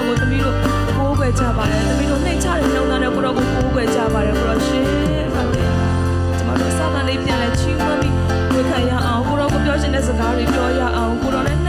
ကိုသမီးတို့ကိုးကွယ်ကြပါတယ်သမီးတို့နှိမ့်ချတဲ့နှုံသားနဲ့ကိုတော်ကိုကိုးကွယ်ကြပါတယ်ကိုတော်ရှင်ဟာလေကျမတို့စာသားလေးပြန်လဲချီးမွမ်းပြီးဝေခံရအောင်ကိုတော်ကိုပြောချင်တဲ့စကားတွေပြောရအောင်ကိုတော်နဲ့